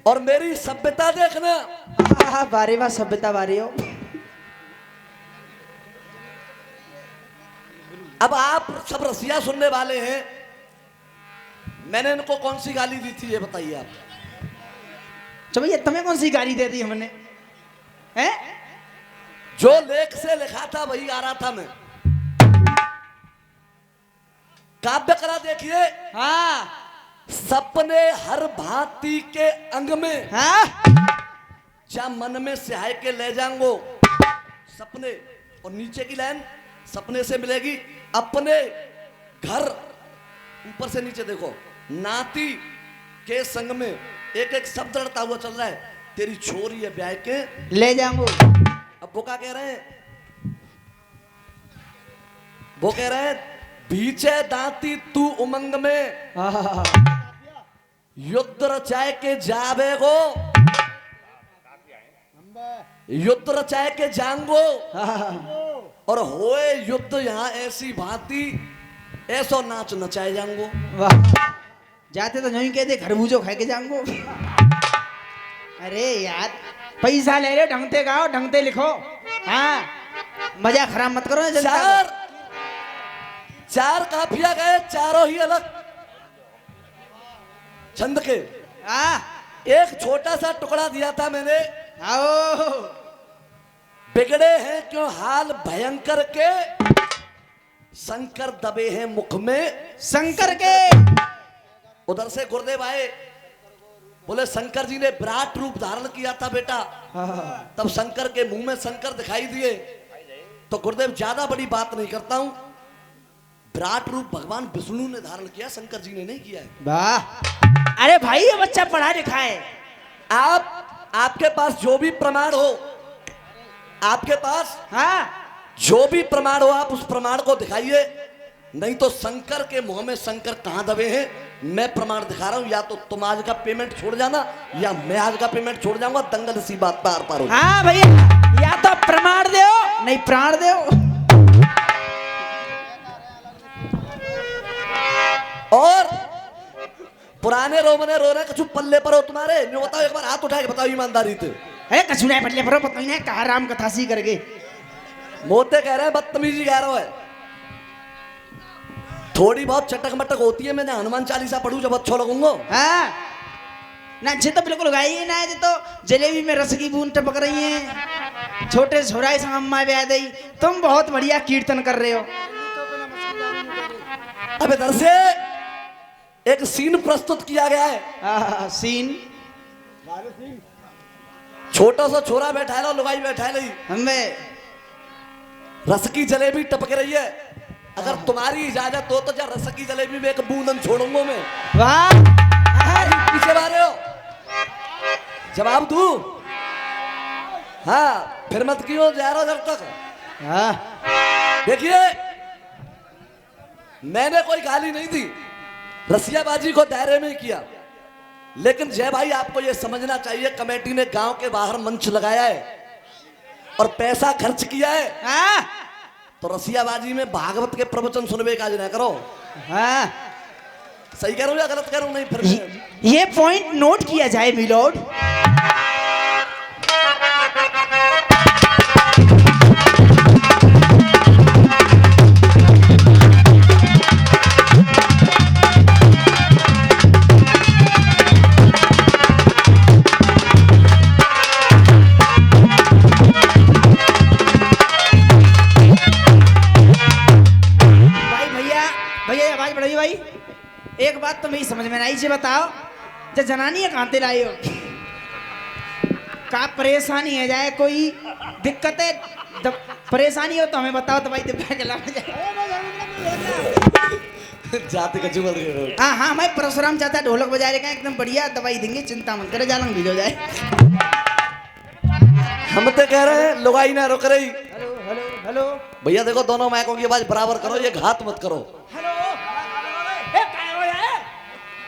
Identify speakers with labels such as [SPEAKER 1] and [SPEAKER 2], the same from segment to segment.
[SPEAKER 1] और मेरी सभ्यता देखना।
[SPEAKER 2] बारे बा सभ्यता बारे हो।
[SPEAKER 1] अब आप सब रसिया सुनने वाले हैं, मैंने इनको कौन सी गाली दी थी ये बताइए आप।
[SPEAKER 2] तो भैया तुम्हें कौन सी गाली दे दी हमने? हैं?
[SPEAKER 1] जो लेख से लिखा था वही आ रहा था मैं। काव्य कला देखिए।
[SPEAKER 2] हाँ
[SPEAKER 1] सपने हर भांति के अंग में,
[SPEAKER 2] हाँ
[SPEAKER 1] जा मन में सिहाय के ले जाऊंगो सपने। और नीचे की लाइन सपने से मिलेगी अपने घर, ऊपर से नीचे देखो, नाती के संग में एक एक शब्द लड़ता हुआ चल रहा है, तेरी छोरी है ब्याह के
[SPEAKER 2] ले जाऊंगो।
[SPEAKER 1] अब वो क्या कह रहे हैं? वो कह रहे हैं भीचे दांती तू उमंग में, युद्ध रचाए के जावे गो, युद्ध रचाए के जांगो, और होए युद्ध यहाँ ऐसी भांति, ऐसो नाच नचाए जांगो।
[SPEAKER 2] वाह, जाते तो नहीं कहते खरबूजो खाए के जाऊंगो। अरे यार पैसा ले रहे हो, ढंगते गाओ ढंगते लिखो। हाँ मजा खराब मत करो जनता को।
[SPEAKER 1] चार काफिया गए, चारों ही अलग छंद के। एक छोटा सा टुकड़ा दिया था मैंने,
[SPEAKER 2] आओ
[SPEAKER 1] बिगड़े हैं क्यों हाल भयंकर के, शंकर दबे हैं मुख में
[SPEAKER 2] शंकर के।
[SPEAKER 1] उधर से गुरुदेव आए, बोले शंकर जी ने विराट रूप धारण किया था बेटा। तब शंकर के मुंह में शंकर दिखाई दिए। तो गुरुदेव ज्यादा बड़ी बात नहीं करता हूं, विराट रूप भगवान विष्णु ने धारण किया, शंकर जी ने नहीं किया है।
[SPEAKER 2] वाह, अरे भाई ये बच्चा पढ़ा लिखा है।
[SPEAKER 1] आपके पास जो भी प्रमाण हो, आपके पास
[SPEAKER 2] हाँ
[SPEAKER 1] जो भी प्रमाण हो आप उस प्रमाण को दिखाइए, नहीं तो शंकर के मुंह में शंकर कहां दबे हैं मैं प्रमाण दिखा रहा हूं। या तो तुम आज का पेमेंट छोड़ जाना या मैं आज का पेमेंट छोड़ जाऊंगा, दंगल सी बात पार पार हो।
[SPEAKER 2] हाँ भैया, या तो प्रमाण दो नहीं प्राण दो।
[SPEAKER 1] और पुराने रोमने रो रहे कछु पल्ले पर हो तुम्हारे, मैं बताओ एक बार हाथ उठा के बताओ ईमानदारी से।
[SPEAKER 2] अरे कछु नहीं पल्ले पर, पता नहीं कहा राम कथा सी करके
[SPEAKER 1] मोते कह रहे हैं बदतमीजी कह रहा है। थोड़ी बहुत चटक मटक होती है, मैंने हनुमान चालीसा पढ़ू जब अच्छा लगूंगा।
[SPEAKER 2] हाँ ना जे तो बिल्कुल गाई है ना, जे तो जलेबी में रस की बूंद टपक रही है, छोटे छोराई संग अम्मा ब्याह दई। तुम बहुत बढ़िया कीर्तन कर रहे हो।
[SPEAKER 1] अब इधर से एक सीन प्रस्तुत किया गया है।
[SPEAKER 2] सीन
[SPEAKER 1] छोटा सा छोरा बैठा है, लुगाई बैठा है, नहीं
[SPEAKER 2] हमें
[SPEAKER 1] रस की जलेबी टपक रही है। अगर तुम्हारी इजाजत हो तो जा रस की जलेबी में एक बूंदन छोड़ूंगा मैं।
[SPEAKER 2] वाह,
[SPEAKER 1] पीछे मारे हो, जवाब दू? हाँ फिर मत क्यों जा रहा जब तक। देखिए मैंने कोई गाली नहीं दी, रसियाबाजी को दायरे में ही किया। लेकिन जय भाई आपको यह समझना चाहिए, कमेटी ने गांव के बाहर मंच लगाया है और पैसा खर्च किया है। तो रसियाबाजी में भागवत के प्रवचन सुनने का ना करो। सही कह रहा हूं या गलत कह रहा हूं? नहीं फिर
[SPEAKER 2] ये पॉइंट नोट किया जाए मिलोड। एक बात तो मेरी समझ में नहीं से बताओ, जब जनानी है कहां लाई हो, का परेशानी है जाए, कोई दिक्कत है, परेशानी हो तो हमें बताओ तो भाई दिब्बा के ला जाए।
[SPEAKER 1] जाते कच्चू बोल रहे हो।
[SPEAKER 2] हाँ हाँ मैं परशुराम चाचा ढोलक बजा रहे एकदम बढ़िया दवाई देंगे, चिंता मत करे, जालंग भिजो जाए।
[SPEAKER 1] हम तो कह रहे हैं लुगाई ना रुक रही।
[SPEAKER 2] हेलो हेलो हेलो
[SPEAKER 1] भैया देखो दोनों माइकों की आवाज बराबर करो, ये घात मत करो।
[SPEAKER 2] हेलो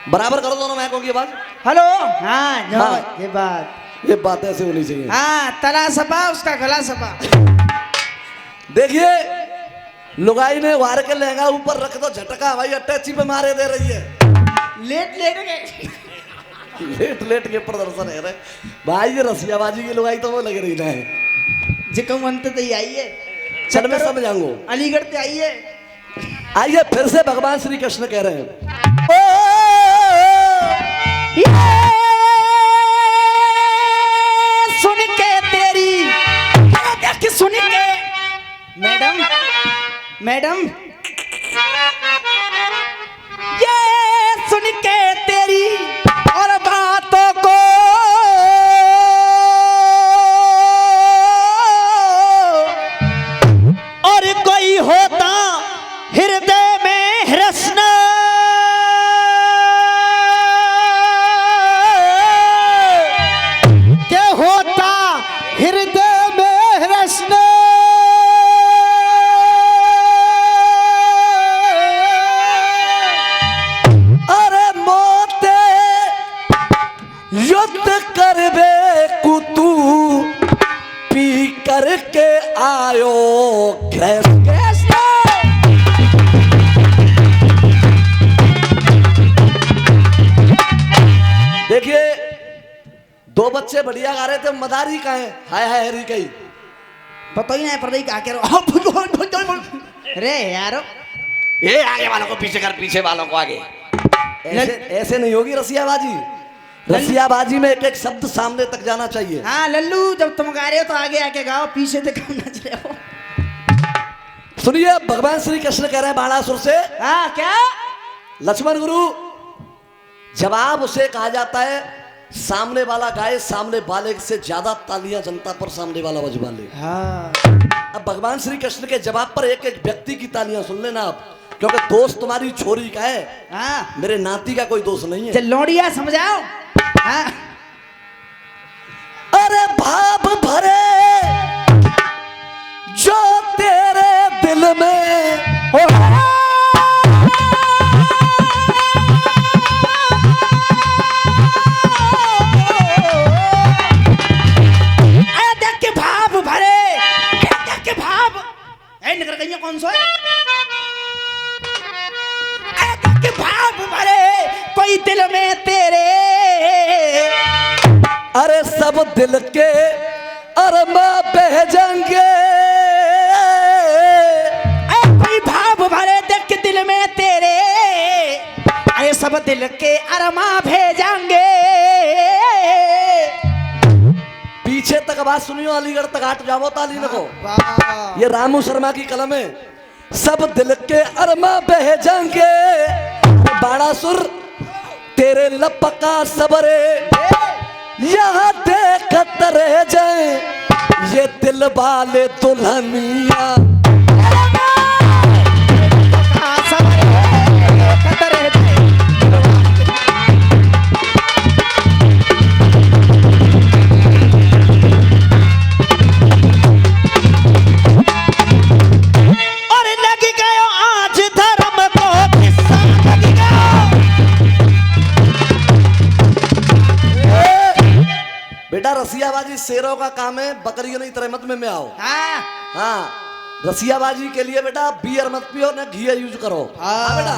[SPEAKER 1] बराबर करो दोनों माइकों की आवाज।
[SPEAKER 2] हेलो हाँ, हाँ
[SPEAKER 1] ये बात ऐसे होनी चाहिए।
[SPEAKER 2] हाँ तला सपा उसका गला सपा।
[SPEAKER 1] देखिए लुगाई ने वार के लहंगा ऊपर रख दो, झटका भाई अटैची पे मारे दे रही है।
[SPEAKER 2] लेट लेट के
[SPEAKER 1] लेट लेट के प्रदर्शन है रे भाई। ये रसियाबाजी की लुगाई तो वो लग रही है।
[SPEAKER 2] जिको मन तो ही आइए,
[SPEAKER 1] चल मैं समझाऊंगा।
[SPEAKER 2] अलीगढ़ से आइए।
[SPEAKER 1] आइए फिर से भगवान श्री कृष्ण कह रहे हैं,
[SPEAKER 2] सुन के तेरी, सुन के मैडम, मैडम ये सुन के तेरी और बातों को और कोई होता हृदय में हृष्ण, क्या होता हृदय में हृष्ण,
[SPEAKER 1] अरे मोते युद्ध करबे कुतू पी करके आयो कृष्ण। देखिए दो बच्चे बढ़िया गा रहे थे, मदारी का है, हाय हाय हरी कही
[SPEAKER 2] पता ही नहीं पर नहीं क्या कह रहा। अरे यार
[SPEAKER 3] ये आगे वालों को पीछे कर, पीछे वालों को आगे।
[SPEAKER 1] ऐसे ऐसे नहीं होगी रसियाबाजी। रसियाबाजी में एक एक शब्द सामने तक जाना चाहिए।
[SPEAKER 2] हाँ लल्लू, जब तुम गा रहे हो तो आगे आके गाओ, पीछे से कम नच रहे हो।
[SPEAKER 1] सुनिए भगवान श्री कृष्ण कह रहे हैं बाणासुर से,
[SPEAKER 2] हाँ क्या
[SPEAKER 1] लक्ष्मण गुरु जवाब उसे कहा जाता है सामने वाला गाए, सामने वाले से ज्यादा तालियां जनता पर सामने वाला बजवा ले।
[SPEAKER 2] हाँ
[SPEAKER 1] अब भगवान श्री कृष्ण के जवाब पर एक एक व्यक्ति की तालियां सुन लेना आप, क्योंकि दोस्त तुम्हारी छोरी का है,
[SPEAKER 2] हाँ
[SPEAKER 1] मेरे नाती का कोई दोस्त नहीं है।
[SPEAKER 2] चल लौड़िया समझाओ। हाँ
[SPEAKER 1] अरे भाव भरे जो तेरे दिल में हो,
[SPEAKER 2] देख के भाव भरे, देख के भाव निकल गई कौन सा देख के भाव भरे कोई दिल में तेरे,
[SPEAKER 1] अरे सब दिल के अरमा बह जाएंगे,
[SPEAKER 2] कोई भाव भरे देख के दिल में तेरे, अरे सब दिल के अरमा भेजाएंगे।
[SPEAKER 1] पीछे तक आवाज सुनियो, अलीगढ़ तक हट जाओ ताली न को। ये रामू शर्मा की कलम है। सब दिल के अरमा बह जाएंगे, बाणासुर तेरे लपका सबरे यहाँ देखत रह जाए, ये दिल वाले दुल्हनिया। बेटा रसियाबाजी शेरों का काम है, बकरियों नहीं तरह में आओ।
[SPEAKER 2] हाँ
[SPEAKER 1] हाँ रसियाबाजी के लिए बेटा बियर मत पियो ना घी यूज करो। हाँ बेटा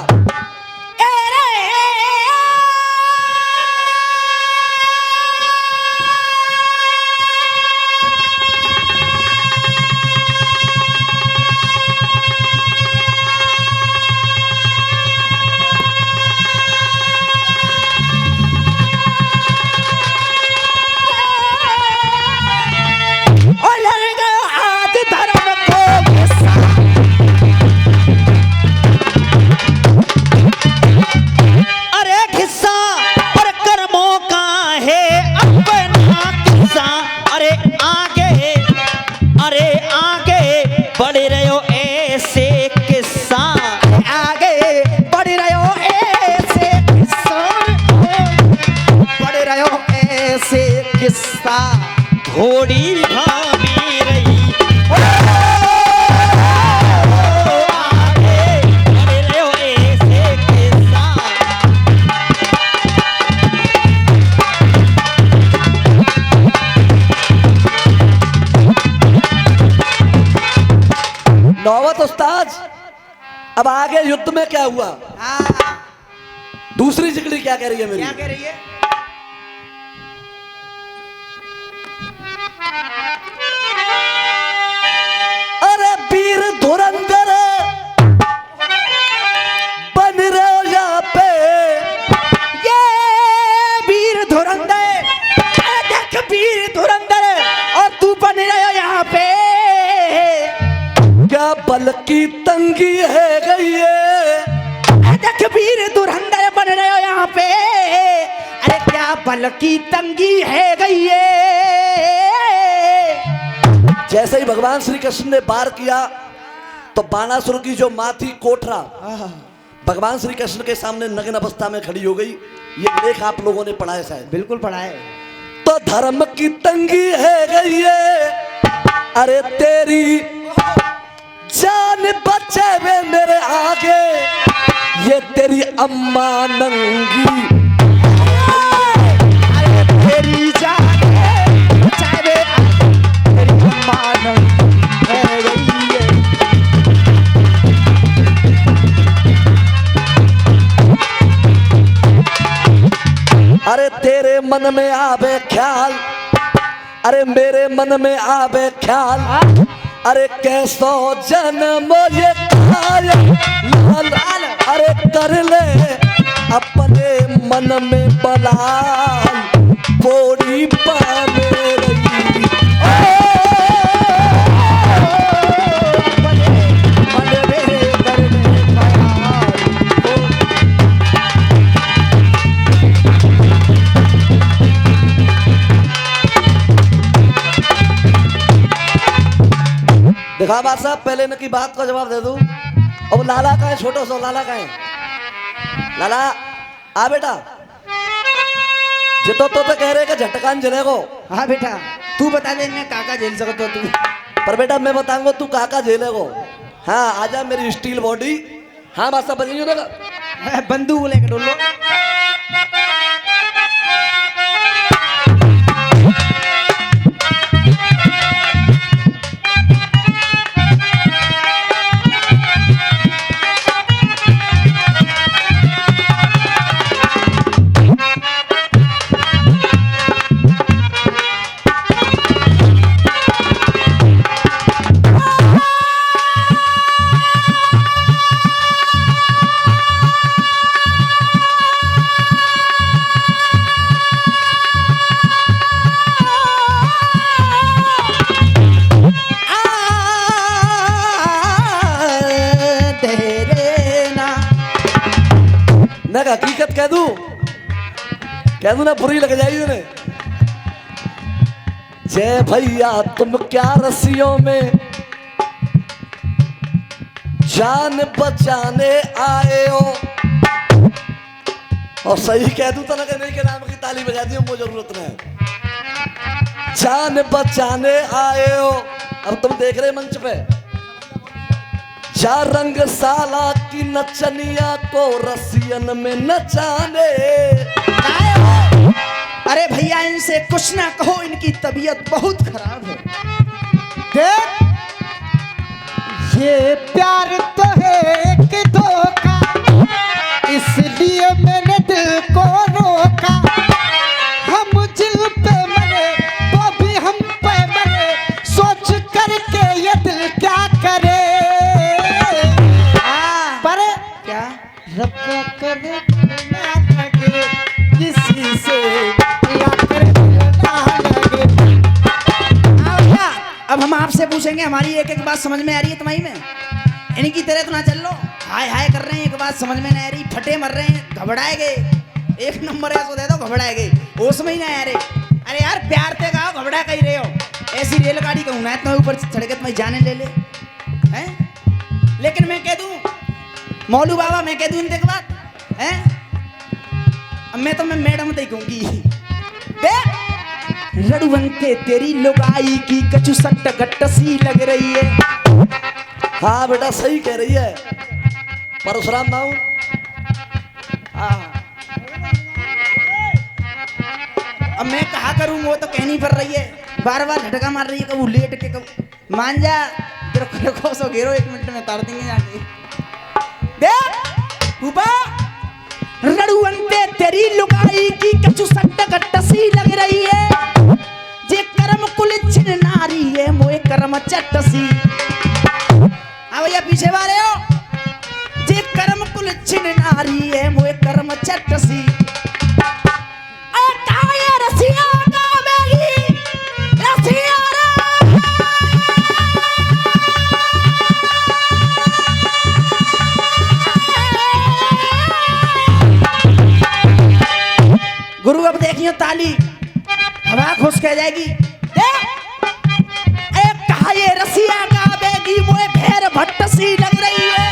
[SPEAKER 2] घोड़ी भाभी रही
[SPEAKER 1] नौबत उस्ताद। अब आगे युद्ध में क्या हुआ?
[SPEAKER 2] हाँ
[SPEAKER 1] दूसरी जिगड़ी क्या कह रही है मेरी?
[SPEAKER 2] क्या कह रही है?
[SPEAKER 1] धुरंधर बन रहे हो यहाँ पे।
[SPEAKER 2] ये वीर धुरंधर, देख वीर धुरंधर, और तू बन रहे हो यहाँ पे।
[SPEAKER 1] क्या बल की तंगी है गई है।
[SPEAKER 2] देख वीर धुरंधर बन रहे हो यहाँ पे। अरे क्या बल की तंगी है गई है।
[SPEAKER 1] जैसे ही भगवान श्री कृष्ण ने वार किया तो बाणासुर की जो माँ थी कोठरा भगवान श्री कृष्ण के सामने नग्न अवस्था में खड़ी हो गई। ये लेख आप लोगों ने पढ़ा है शायद।
[SPEAKER 2] बिल्कुल पढ़ा है।
[SPEAKER 1] तो धर्म की तंगी है गई है। अरे तेरी जान बचे वे मेरे आगे, ये तेरी अम्मा नंगी।
[SPEAKER 2] अरे तेरी जान बचे वे तेरी अम्मा नंगी है गई है।
[SPEAKER 1] अरे तेरे मन में आवे ख्याल, अरे मेरे मन में आवे ख्याल, अरे कैसो जन्म ये लाल, अरे कर ले अपने मन में बलाल, बोरी पावे रही। देखा बात साहब, पहले न की बात का जवाब दे दूं। अब लाला का है, छोटो सो लाला का है। लाला आ बेटा, जितो तो कह रहे कि झटकान जलेगो।
[SPEAKER 2] हाँ बेटा, तू बता दे मैं काका झेल सकता तू।
[SPEAKER 1] पर बेटा मैं बताऊंगा तू काका झेलेगो। हाँ आजा मेरी स्टील बॉडी। हाँ बात साहब बनी ना,
[SPEAKER 2] बंदूक लेके डोलो।
[SPEAKER 1] मैं हकीकत कह दूं ना, बुरी लग जाएगी उन्हें। जय भैया तुम क्या रस्सियों में जान बचाने आए हो। और सही कह दूं तो ना कि नहीं के नाम की ताली बजा दी, मुझे जरूरत नहीं। जान बचाने आए हो। अब तुम देख रहे मंच पे चार रंग साला की नचनिया को रसियन में नचाने।
[SPEAKER 2] अरे भैया इनसे कुछ ना कहो, इनकी तबीयत बहुत खराब है। देख ये प्यार तो है कि धोखा, इसलिए मैंने दिल को रोका। हम दिल पे मरे तो भी हम पे मरे, सोच करके ये दिल क्या करे। पर क्या रब करे ना लगे किसी से, या करे ना लगे। अब हम आपसे पूछेंगे, हमारी एक एक बात समझ में आ रही है तुम्हारी में? इनकी तरह तो ना चल लो, हाय हाय कर रहे हैं, एक बात समझ में नहीं आ रही, फटे मर रहे हैं, घबराए गए। एक नंबर ऐसा दे दो घबराए गए, होश में ही नहीं आ रहे। अरे यार प्यार से कहो, घबरा कहीं रहे हो। ऐसी रेलगाड़ी कहूँ ना इतना ऊपर चढ़ के तुम्हें जाने ले हैं। लेकिन मैं कह दूं मौलू बाबा, मैं कह दूं इनके बाद हैं, अब मैं तो मैं मैडम तक कहूंगी। रड़ुवंते तेरी लुगाई की कछु सट्ट गट्ट सी लग रही है।
[SPEAKER 1] हाँ बेटा सही कह रही है परशुराम बाबू।
[SPEAKER 2] अब मैं कहा करूं, वो तो कहनी पड़ रही है, बार बार झटका मार रही है, कब लेट के कब मान जा। तेरे को सो घेरो, 1 मिनट में तार देंगे जाके। देख ऊपर रड़ुवंते तेरी लुगाई की कछु सट्ट गट्ट सी लग रही है। जे कर्म कुल छिन नारी है, मोए कर्म चट्ट सी। अब चटसी काये रसिया गावेगी रसिया रे गुरु अब देखियो ताली हवा खुश कह जाएगी ये रसिया गावेगी मोए भेर भट्ट सी लग रही है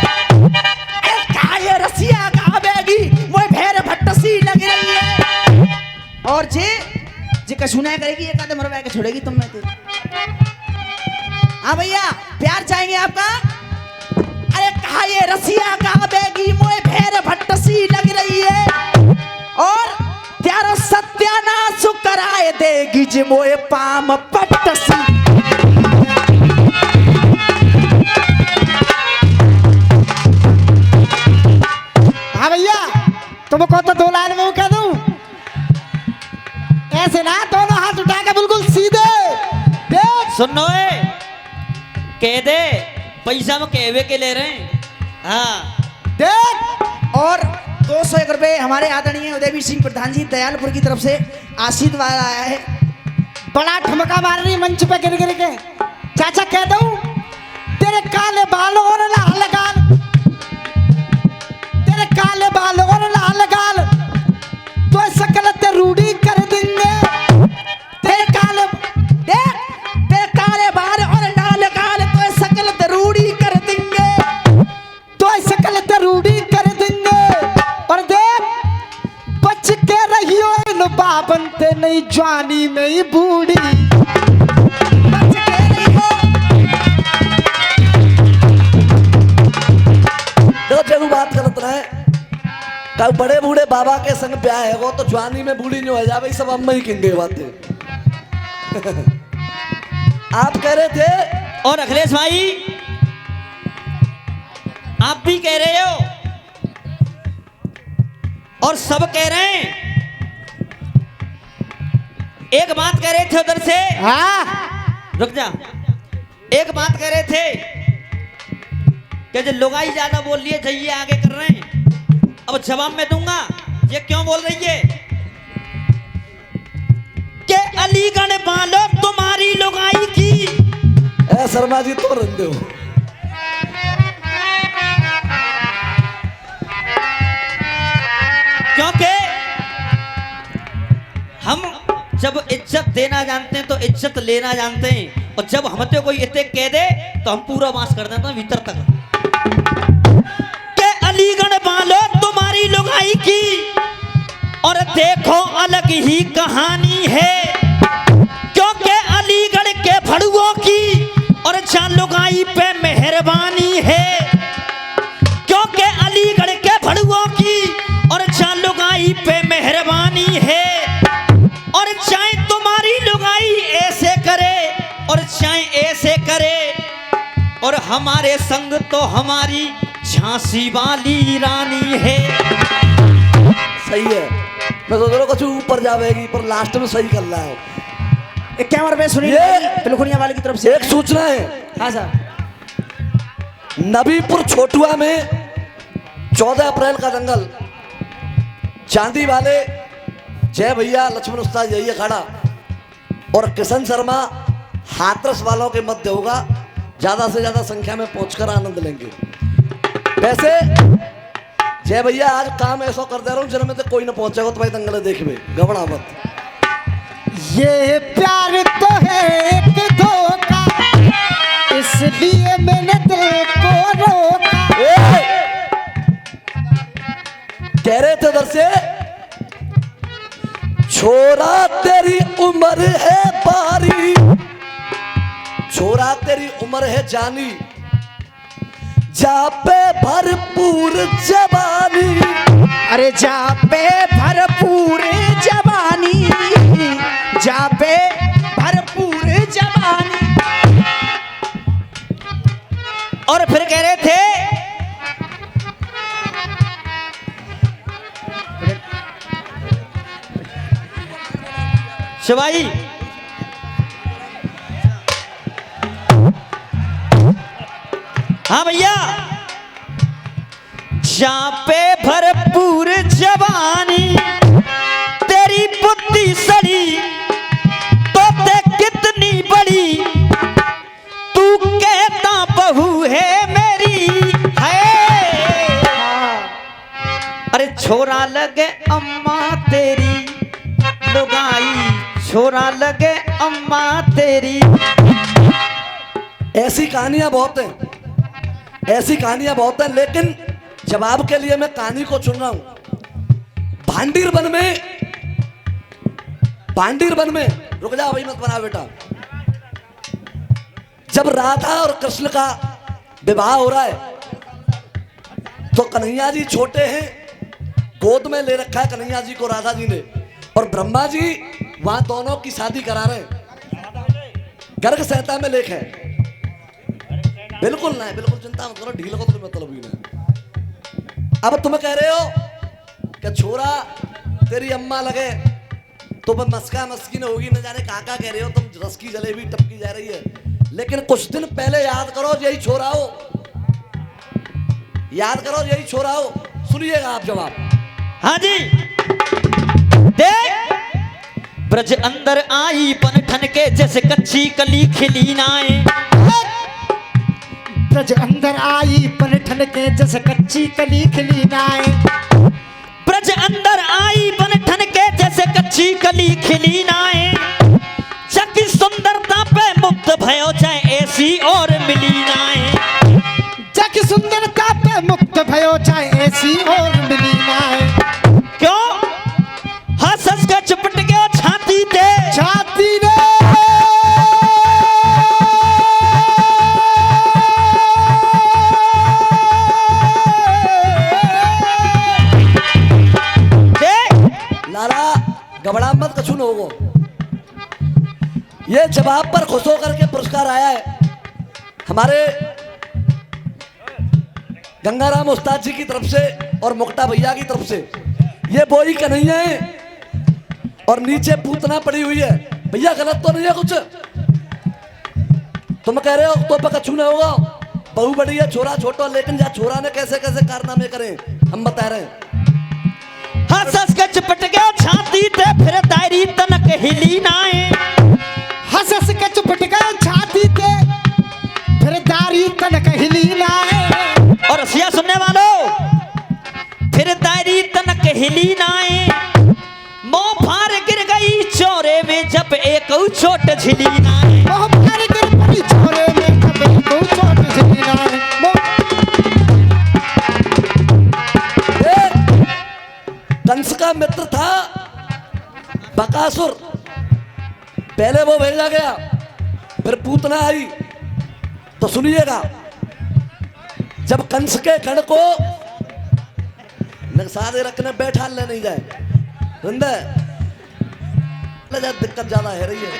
[SPEAKER 2] ये रसिया गावेगी मोए भेर भट्ट सी लग रही है और जे कसूना करेगी एक आधे मरवा के छोड़ेगी तुम मैं हाँ भैया प्यार चाहेंगे आपका अरे कहा ये रसिया गावेगी मोए भेर भट्ट सी लग रही है और त्यारा सत्यानाश कराए देगी जे मोए पाम पट्ट सी
[SPEAKER 4] तुमको तो दो लाइन में कह दूं ऐसे ना दोनों हाथ उठा के बिल्कुल सीधे देख
[SPEAKER 5] सुनो कह दे पैसा में कहवे के ले रहे हैं हाँ
[SPEAKER 4] देख
[SPEAKER 2] और 201 रुपए हमारे आदरणीय उदयवीर सिंह प्रधान जी दयालपुर की तरफ से आशीर्वाद आया है
[SPEAKER 4] बड़ा ठमका मार रही मंच पे गिर गिर के चाचा कह दूं तेरे काले बालों और लाल गाल तेरे काले बालों और लाल गाल तो सकल ते रूढ़ी कर देंगे
[SPEAKER 2] तेरे काले बाल और लाल गाल तो सकल ते रूढ़ी कर देंगे
[SPEAKER 4] तो सकल ते रूढ़ी कर देंगे और देख बच के रहियो इन बाबन ते नहीं जवानी में ही बूढ़ी
[SPEAKER 2] बच के रहियो
[SPEAKER 1] देखो जब बात करत रहे कल बड़े बूढ़े बाबा के संग ब्याह है वो तो जवानी में बूढ़ी नहीं हो जा भाई सब अम्मा ही किंगे बातें आप कह रहे थे
[SPEAKER 5] और अखिलेश भाई आप भी कह रहे हो और सब कह रहे हैं एक बात कह रहे थे उधर से
[SPEAKER 4] हाँ
[SPEAKER 5] रुक जा एक बात कह रहे थे कि जो लुगाई ज्यादा बोल लिए जाइए आगे कर रहे हैं अब जवाब मैं दूंगा ये क्यों बोल रही है कि अलीगढ़ वालों तुम्हारी लुगाई की
[SPEAKER 1] ए शर्मा जी तो रंदे हो
[SPEAKER 5] क्योंकि हम जब इज्जत देना जानते हैं तो इज्जत लेना जानते हैं और जब हमसे कोई इतने कह दे तो हम पूरा वास कर देते हैं भीतर तक अलीगढ़ वालों तुम्हारी लुगाई की और देखो अलग ही कहानी है क्योंकि अलीगढ़ के भड़ुओं की और जान लुगाई पे मेहरबानी है क्योंकि अलीगढ़ के भड़ुओं की और जान लुगाई पे मेहरबानी है और चाहे तुम्हारी लुगाई ऐसे करे और चाहे ऐसे करे और हमारे संग तो हमारी झांसी वाली रानी है
[SPEAKER 1] सही है मैं सोच रहा कुछ ऊपर जाएगी पर लास्ट में सही कर रहा है
[SPEAKER 2] एक कैमरा पे सुनिए पिलखुनिया वाले की तरफ से
[SPEAKER 1] एक सूचना है
[SPEAKER 2] हाँ साहब
[SPEAKER 1] नबीपुर छोटुआ में 14 अप्रैल का दंगल चांदी वाले जय भैया लक्ष्मण उस्ताद यही खड़ा और किशन शर्मा हाथरस वालों के मध्य होगा ज्यादा से ज्यादा संख्या में पहुंचकर आनंद लेंगे वैसे जय भैया आज काम ऐसा कर दे रहा हूँ जिनमें तो कोई ना पहुंचेगा तो भाई दंगल देखबे घबरा मत
[SPEAKER 4] ये प्यार तो है एक धोखा इसलिए मैंने दिल को रोका
[SPEAKER 1] कह रहे थे उधर से छोरा तेरी उम्र है बारी छोरा तेरी उम्र है जानी जा पे भरपूर जवानी
[SPEAKER 2] अरे जा पे भरपूर जवानी जा पे भरपूर जवानी
[SPEAKER 5] और फिर कह रहे थे शिवाई हाँ भैया जहाँ पे भरपूर जवानी तेरी बुद्धि सड़ी तो ते कितनी बड़ी तू कहता बहू है मेरी है। अरे छोरा लगे अम्मा तेरी लुगाई छोरा लगे अम्मा तेरी।
[SPEAKER 1] ऐसी कहानियां बहुत हैं, ऐसी कहानियां बहुत हैं, लेकिन जवाब के लिए मैं कहानी को चुन रहा हूं। भांडीर वन में रुक जा भाई, मत बना बेटा। जब राधा और कृष्ण का विवाह हो रहा है तो कन्हैया जी छोटे हैं, गोद में ले रखा है कन्हैया जी को राधा जी ने, और ब्रह्मा जी वहां दोनों की शादी करा रहे हैं। गर्ग संहिता में लेख है। बिल्कुल नहीं, बिल्कुल चिंता मत करो, ढील को तो मतलब ही नहीं। अब तुम कह रहे हो कि छोरा तेरी अम्मा लगे तो बस मस्का मस्की न होगी, न जाने कहाँ कह रहे हो तुम, रस की जलेबी टपकी जा रही है। लेकिन कुछ दिन पहले याद करो यही छोरा हो, याद करो यही छोरा हो। सुनिएगा आप जवाब।
[SPEAKER 5] हाँ जी देख, ब्रज अंदर आई पन ठन के जैसे कच्ची कली खिली नाए।
[SPEAKER 4] ब्रज अंदर आई पन ठन के जैसे कच्ची कली खिली नाए।
[SPEAKER 5] ब्रज अंदर आई बन ठन के जैसे कच्ची कली खिली नाए। चकी सुंदरता पे मुक्त भयो चाहे ऐसी और मिली नाए।
[SPEAKER 4] जग सुंदरता पे मुक्त भयो चाहे ऐसी और मिली नाए।
[SPEAKER 5] क्यों हंस हंस के चिपट गया छाती ते,
[SPEAKER 4] छाती रे
[SPEAKER 1] लाला घबरा मत, कछु न होगो। ये जवाब पर खुश होकर के पुरस्कार आया है हमारे गंगाराम उस्ताद जी की तरफ से और मुक्ता भैया की तरफ से। ये बोई कन्हैया है और नीचे पूतना पड़ी हुई है। भैया गलत तो नहीं है कुछ? तुम कह रहे हो तो पे कछु न होगा, बहू बड़ी है छोरा छोटा, लेकिन जा छोरा ने कैसे कैसे कारनामे करे हम बता रहे हैं।
[SPEAKER 5] हंस हंस के चिपट गया छाती ते फिर दायरी तनक हिली नाए।
[SPEAKER 4] हंस हंस के चुपट गए छाती ते फिर दारी तनक हिली नाए।
[SPEAKER 5] और रसिया सुनने वालों, फिर दायरी तनक हिली नाए। मोह फार गिर गई चौरे में जब एक चोट झिली नाए।
[SPEAKER 4] मोह फार गिर गई चौरे में जब एक चोट झिली नाए।
[SPEAKER 1] कंस का मित्र था बकासुर, पहले वो भेजा गया फिर पूतना आई। तो सुनिएगा, जब कंस के गण को नक्सादे रखने बैठा ले नहीं जाए, दिक्कत ज्यादा है रही है।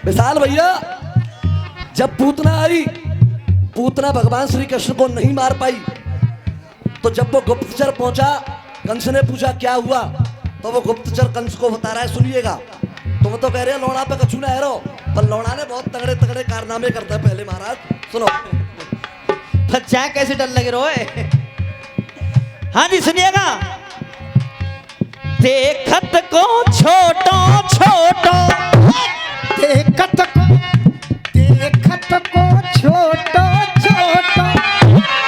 [SPEAKER 1] विशाल भैया, जब पूतना आई, पूतना भगवान श्री कृष्ण को नहीं मार पाई, तो जब वो गुप्तचर पहुंचा, कंस ने पूछा क्या हुआ, तो वो गुप्तचर कंस को बता रहा है। सुनिएगा, तुम तो कह रहे हो लौड़ा पे कछु ना हैरो, पर लौड़ा ने बहुत तगड़े तगड़े कारनामे करता है पहले महाराज। सुनो
[SPEAKER 5] बच्चा कैसे डर लगे रोए। हाँ जी सुनिएगा, देखत को छोटो छोटो,
[SPEAKER 4] देखत को छोटो छोटो,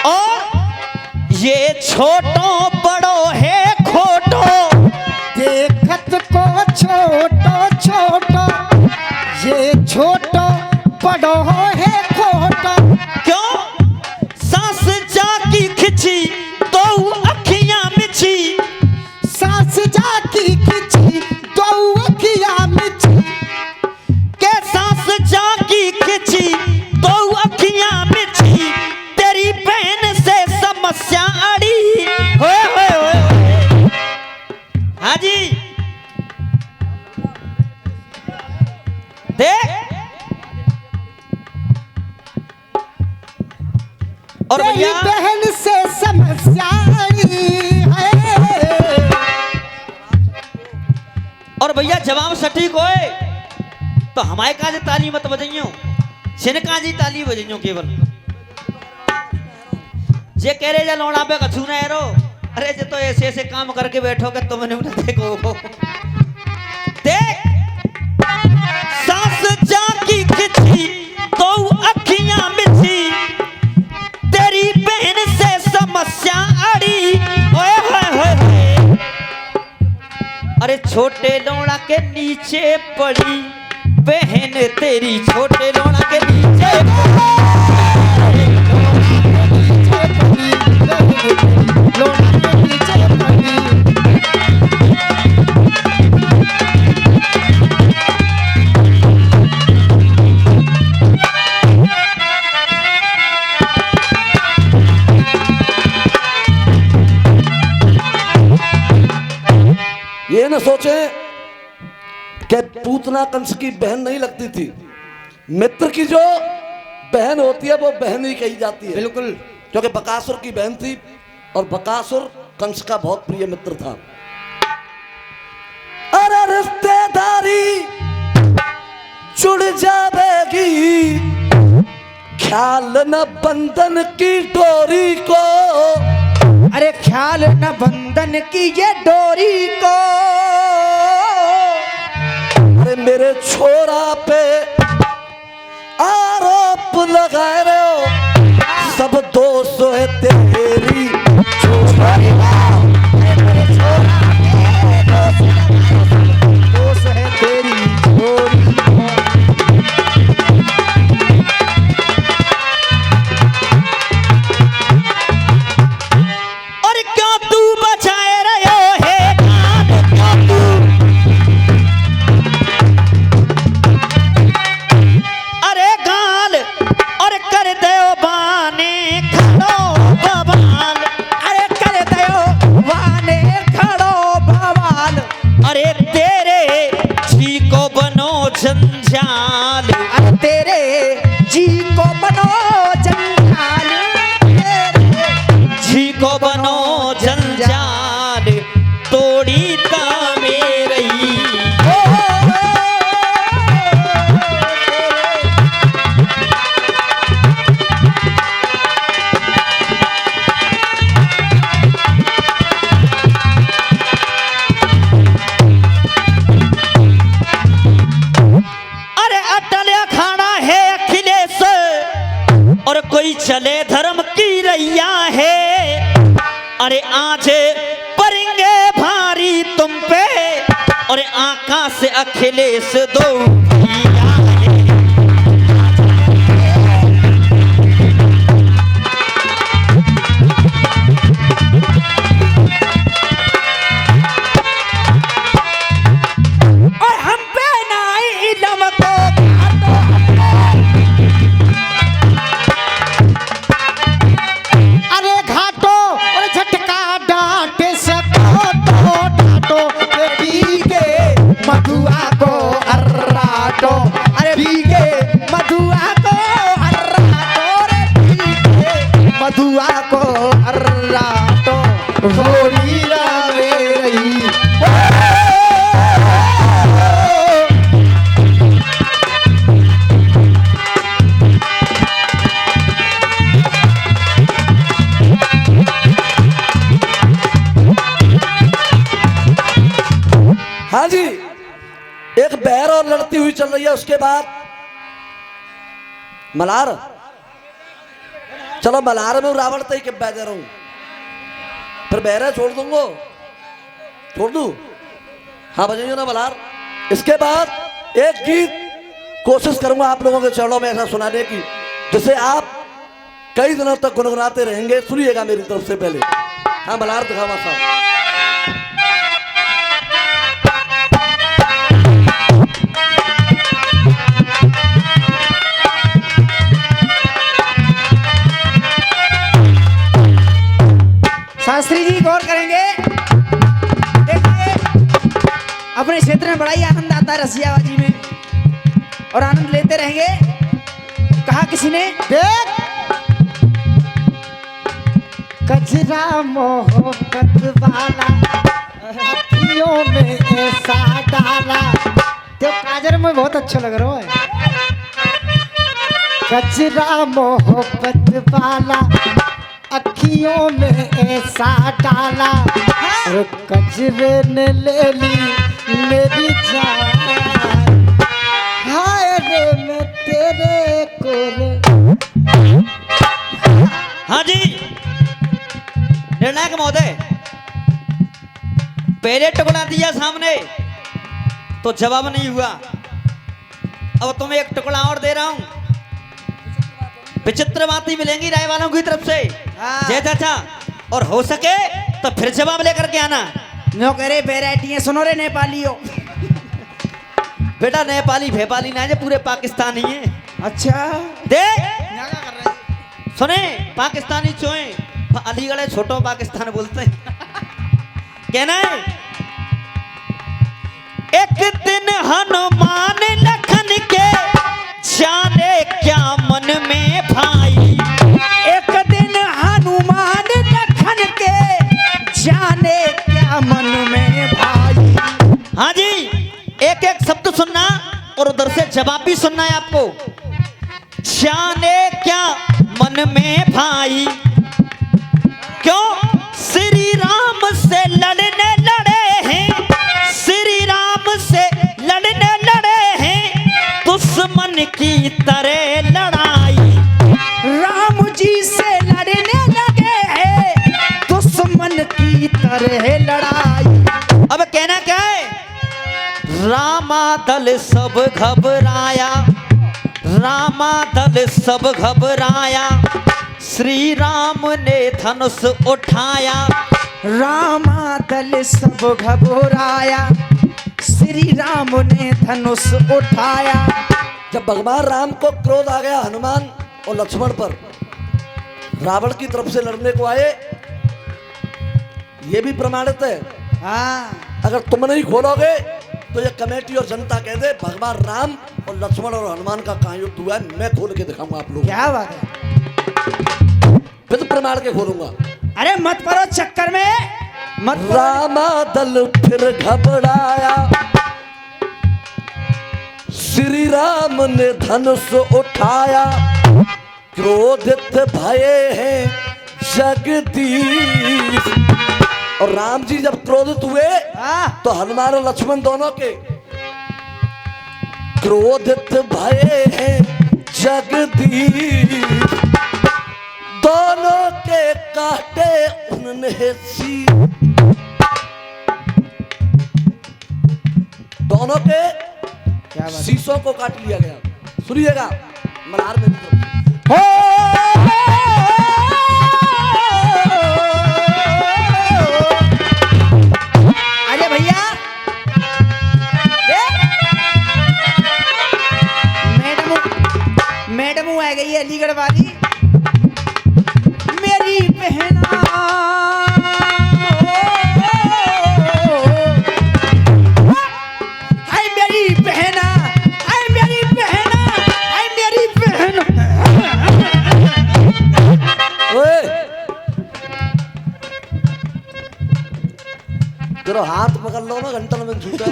[SPEAKER 5] और ये छोटो बड़ो है खोटो।
[SPEAKER 4] देखत को छोटो छोटो, ये छोटो बड़ो है खोटो।
[SPEAKER 5] क्यों सांस जाकी खिंची तो अखियां मिची।
[SPEAKER 4] सांस जाकी खिंची तो अखियां मिची।
[SPEAKER 5] के सांस जाकी खिंची तो अखियां मिची। तेरी बहन से समस्या अड़ी। होए होए होए। हाँ जी देख, और
[SPEAKER 4] तेरी
[SPEAKER 5] भैया
[SPEAKER 4] बहन से समस्या आई है।
[SPEAKER 5] और भैया जवाब सटीक होए तो हमारे काज ताली मत बजाइयो। छिनका जी ताली बजइयो केवल जे कह रहे जा लौड़ा पे कछु ना एरो अरे जे तो ऐसे ऐसे काम करके बैठोगे तो मैंने उन्हें देखो देख सांस जाकी खिंची तो अखियां मिची तेरी बहन से समस्या अड़ी ओए होए होए होए अरे छोटे लौड़ा के नीचे पड़ी बहन तेरी छोटे लौड़ा के नीचे
[SPEAKER 1] ये न सोचे कि पूतना कंस की बहन नहीं लगती थी। मित्र की जो बहन होती है वो बहन ही कही जाती है।
[SPEAKER 2] बिल्कुल।
[SPEAKER 1] क्योंकि बकासुर की बहन थी और बकासुर कंस का बहुत प्रिय मित्र था। अरे रिश्तेदारी जुड़ जाएगी ख्याल न बंधन की डोरी को।
[SPEAKER 2] अरे ख्याल न बंधन की ये डोरी को।
[SPEAKER 1] अरे मेरे छोरा पे आरोप लगाए रहे हो सब दोष है तेरी छोरा
[SPEAKER 2] दोष है तेरी छोरी।
[SPEAKER 5] और क्यों तू बचाए रहे है अरे गाल और कर दे बाने खड़ो बवाल।
[SPEAKER 2] अरे कर दयो वाने खड़ो भवाल।
[SPEAKER 5] अरे तेरे जी को बनो जंजाल।
[SPEAKER 2] अरे तेरे जी को बनो जंजाल।
[SPEAKER 5] जी को बनो जंजाल तोड़ी ता मेरी। अरे अटल अखाड़ा है अखिलेश और कोई चले धर्म की रैया है। अरे आज परेंगे भारी तुम पे और आका से अखिलेश दो भैया है।
[SPEAKER 2] और हम पे नाई इलम को
[SPEAKER 4] अरे घाटो और झटका डांटे सको तो डांटो के भीगे मधुआ को अर्राटो। अरे भीगे मधुआ को अर्राटो। रे भीगे मधुआ को अर्राटो। होली रावे रही
[SPEAKER 1] हाँ जी, एक बहर और लड़ती हुई चल रही है। उसके बाद मल्हार, चलो मल्हार में रावण तय के बह रहा हूं, फिर बहरा छोड़ दूंगा, छोड़ दूं। हाँ बजाइए ना मल्हार। इसके बाद एक गीत कोशिश करूंगा आप लोगों के चरणों में ऐसा सुनाने की जिसे आप कई दिनों तक गुनगुनाते रहेंगे। सुनिएगा मेरी तरफ से पहले। हाँ मल्हार दिखावा साहब।
[SPEAKER 2] शास्त्री जी गौर करेंगे। देखिए अपने क्षेत्र में बड़ा ही आनंद आता है रसियाबाजी में और आनंद लेते रहेंगे। कहा किसी ने
[SPEAKER 4] देख कजरा मोहब्बत वाला अखियों में ऐसा डाला। तो काजर में बहुत अच्छा लग रहा है। कचरा मोहब्बत वाला अखियों में ऐसा डाला और कचरे ने ले ली मेरी जान। हाय रे मैं तेरे को रे।
[SPEAKER 5] हाँ जी निर्णायक महोदय, पहले टुकड़ा दिया सामने तो जवाब नहीं हुआ, अब तुम्हें एक टुकड़ा और दे रहा हूं। विचित्र बातें मिलेंगी राय वालों की तरफ से।
[SPEAKER 2] हाँ।
[SPEAKER 5] जय चाचा, और हो सके तो फिर जवाब लेकर के आना।
[SPEAKER 2] नो करे वैरायटी है, सुनो रे नेपालियों।
[SPEAKER 5] बेटा नेपाली भेपाली ना है, पूरे पाकिस्तानी है।
[SPEAKER 2] अच्छा
[SPEAKER 5] देख
[SPEAKER 2] क्या कर रहे हैं?
[SPEAKER 5] सुने, पाकिस्तानी चोए अलीगढ़ है, छोटो पाकिस्तान बोलते हैं। कहना है एक दिन हनुमान लखन के जाने क्या मन में भाई।
[SPEAKER 2] एक दिन हनुमान लखन के जाने क्या मन में भाई।
[SPEAKER 5] हाँ जी, एक एक शब्द सुनना और उधर से जवाब भी सुनना है आपको। जाने क्या मन में भाई, क्यों श्री राम से लड़ने लड़े हैं, श्री राम से लड़ने लड़े हैं, दुश्मन की तरह लड़ाई।
[SPEAKER 2] राम जी से लड़ने लगे हैं, दुश्मन की तरह लड़ाई।
[SPEAKER 5] अब कहना क्या है? रामा दल सब घबराया, रामा दल सब घबराया, श्री राम ने धनुष उठाया।
[SPEAKER 2] रामा दल सब घबराया, श्री राम ने धनुष उठाया।
[SPEAKER 1] जब भगवान राम को क्रोध आ गया हनुमान और लक्ष्मण पर, रावण की तरफ से लड़ने को आए, ये भी प्रमाणित है।
[SPEAKER 2] हाँ
[SPEAKER 1] अगर तुम नहीं खोलोगे तो ये कमेटी और जनता कह दे भगवान राम और लक्ष्मण और हनुमान का कहाँ युद्ध हुआ है, मैं खोल के दिखाऊंगा आप लोग।
[SPEAKER 2] क्या बात है?
[SPEAKER 1] फिर प्रमाण के खोलूंगा।
[SPEAKER 2] अरे मत पड़ो चक्कर में, मत पड़ो।
[SPEAKER 1] रामा दल फिर घबराया, श्री राम ने धनुष उठाया, क्रोधित भये हैं जगदीश। और राम जी जब क्रोधित हुए
[SPEAKER 2] हाँ।
[SPEAKER 1] तो हनुमान और लक्ष्मण दोनों के क्रोधित भये हैं जगदीश, दोनों के काटे उन्होंने सी, दोनों के
[SPEAKER 2] क्या बात है?
[SPEAKER 1] शीशों को काट लिया गया। सुनिएगा मल्हार में भी
[SPEAKER 2] अरे भैया मैडम आ गई है अलीगढ़ वाली, मेरी बहना। हाय मेरी बहना, हाय मेरी बहना, हाय मेरी बहना।
[SPEAKER 1] ओए तेरा हाथ पकड़ लो ना, घंटा में छूटा।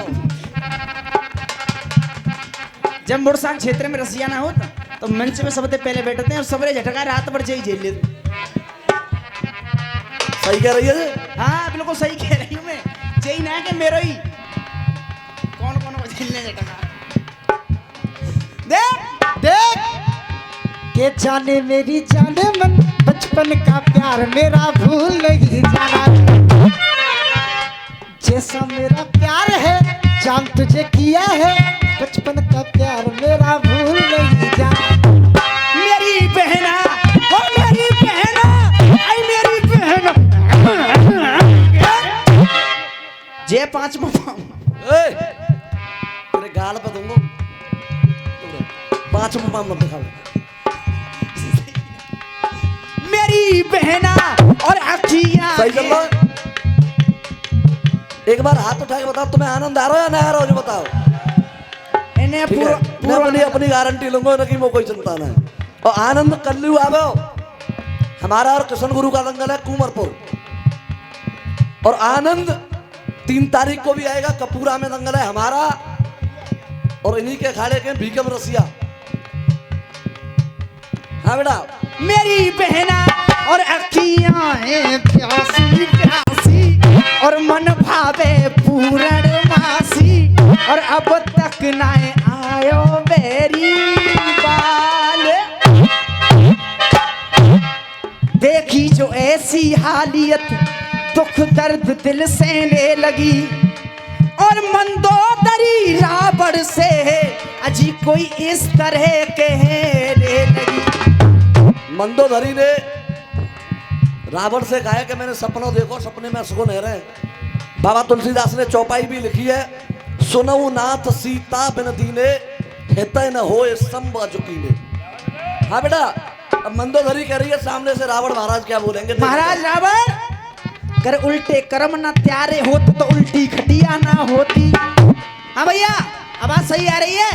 [SPEAKER 2] जब मुड़सान क्षेत्र में रसिया ना हो तो मंच में सबसे पहले बैठते हैं और सबरे झटका रात भर जय झेल लेते।
[SPEAKER 1] सही कह रही है।
[SPEAKER 2] हाँ बिल्कुल सही कह रही हूँ मैं, जय ना कि मेरो ही कौन कौन को झेलने झटका। देख
[SPEAKER 4] देख के जाने मेरी जाने मन, बचपन का प्यार मेरा भूल नहीं जाना। जैसा मेरा प्यार है जान तुझे किया है, बचपन का प्यार मेरा भूल नहीं जाना।
[SPEAKER 2] मेरी बहना, ओ मेरी बहना, आई मेरी बहना। जय पांच
[SPEAKER 1] ए, तेरे गाल पे दूंगा। 5 मुकाम मत दिखाओ।
[SPEAKER 2] मेरी बहना और अखियां।
[SPEAKER 1] सही चल रहा है? एक बार हाथ उठा के बताओ तुम्हें आनंद आ रहा है या नहीं आ रहा है, बताओ।
[SPEAKER 2] इन्हें
[SPEAKER 1] ठीक है, मैं अपनी गारंटी लूंगा ना कि मैं कोई चिंता नहीं। और आनंद कल्लू आ गए, हमारा और कृष्ण गुरु का दंगल है कुंवरपुर, और आनंद 3 तारीख को भी आएगा, कपूरा में दंगल है हमारा और इन्हीं के अखाड़े के भीकम रसिया। हाँ बेटा।
[SPEAKER 2] मेरी बहना और अखियां हैं प्यासी प्यासी और मन भावे पूरण मासी और अब तक ना आयो मेरी बाल। देखी जो ऐसी हालियत दुख दर्द दिल सहने लगी और मंदोदरी रावण से अजी कोई इस तरह कहने लगी।
[SPEAKER 1] मंदोदरी ने रावण से कहा कि मैंने सपनों देखो, सपने में सुगुन है रहे। बाबा तुलसीदास ने चौपाई भी लिखी है, सुनऊ नाथ सीता बिन दीने हितै न होए संब अजुकीने। हाँ बेटा, अब मंदोदरी कह रही है सामने से रावण महाराज क्या बोलेंगे।
[SPEAKER 2] महाराज रावण कर उल्टे कर्म ना त्यारे होते तो उल्टी खटिया ना होती। हाँ भैया आवाज सही आ रही है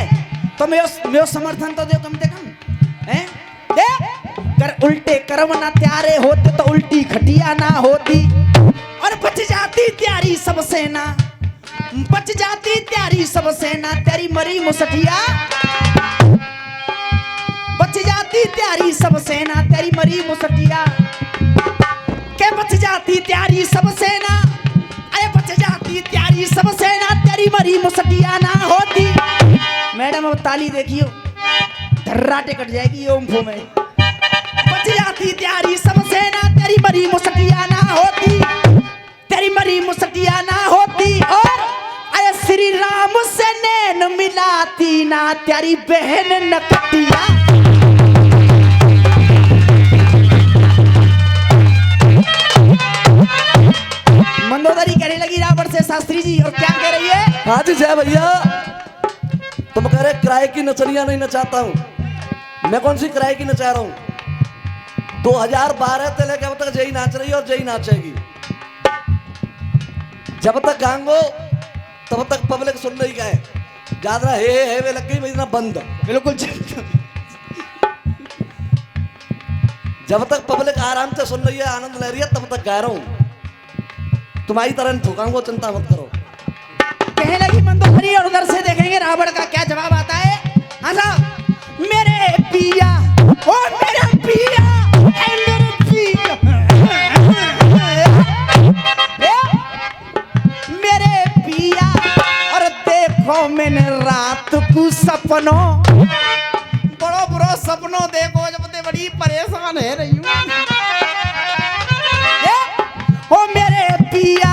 [SPEAKER 2] तो मेरो समर्थन तो दो कम से कम हैं। दे कर उल्टे कर्म ना त्यारे होते तो उल्टी खटिया ना होती और बच जाती त्यारी सब सेना, बच जाती त्यारी सब सेना तेरी मरी मुसठिया। बच जाती त्यारी सब सेना तेरी मरी मुसठिया के बच जाती त्यारी सब सेना। अरे बच जाती त्यारी सब सेना तेरी मरी मुसठिया ना होती। मैडम अब ताली देखियो धर्राटे कट जाएगी ओम फो में। बच जाती त्यारी सब सेना तेरी मरी मुसठिया ना होती, तेरी मरी मुसठिया ना होती। और अरे श्री राम से नैन मिलाती ना तेरी बहन नकटिया। मंदोदरी कहने लगी रावण से शास्त्री जी और क्या कह रही है।
[SPEAKER 1] हाँ जी जय भैया, तुम कह रहे किराए की नचनिया नहीं नचाता हूँ। मैं कौन सी किराए की नचा रहा हूँ। 2012 से लेकर अब तक जय नाच रही है और जय नाचेगी। जब तक गांगो तब तक पब्लिक सुन रही का है। ज्यादा हे वे लग गई भाई ना बंद।
[SPEAKER 2] बिल्कुल
[SPEAKER 1] जब तक पब्लिक आराम से सुन रही है, आनंद ले रही है, तब तक गा रहा हूँ। तुम्हारी तरह ठोकाऊंगा, चिंता मत करो।
[SPEAKER 2] कहने लगी मंदोदरी और उधर से देखेंगे रावण का क्या जवाब आता है। हाँ साहब मेरे पिया ओ मेरे पिया मेरे पिया मेरे पिया और देखो मैंने रात को सपनों बड़ो बड़ो सपनों देखो जब ते बड़ी परेशान है रही हूँ। ओ मेरे पिया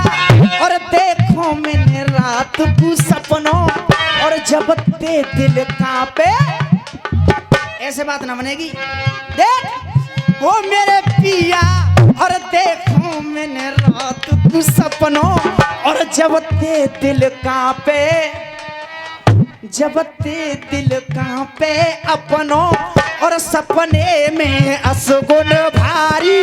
[SPEAKER 2] और देखो मैंने रात को सपनों और जब ते दिल कांपे। ऐसे बात ना बनेगी। देख ओ मेरे पिया और देखो मैंने रात को सपनों और जब ते दिल कांपे, जब ते दिल कांपे अपनों और सपने में असगुन भारी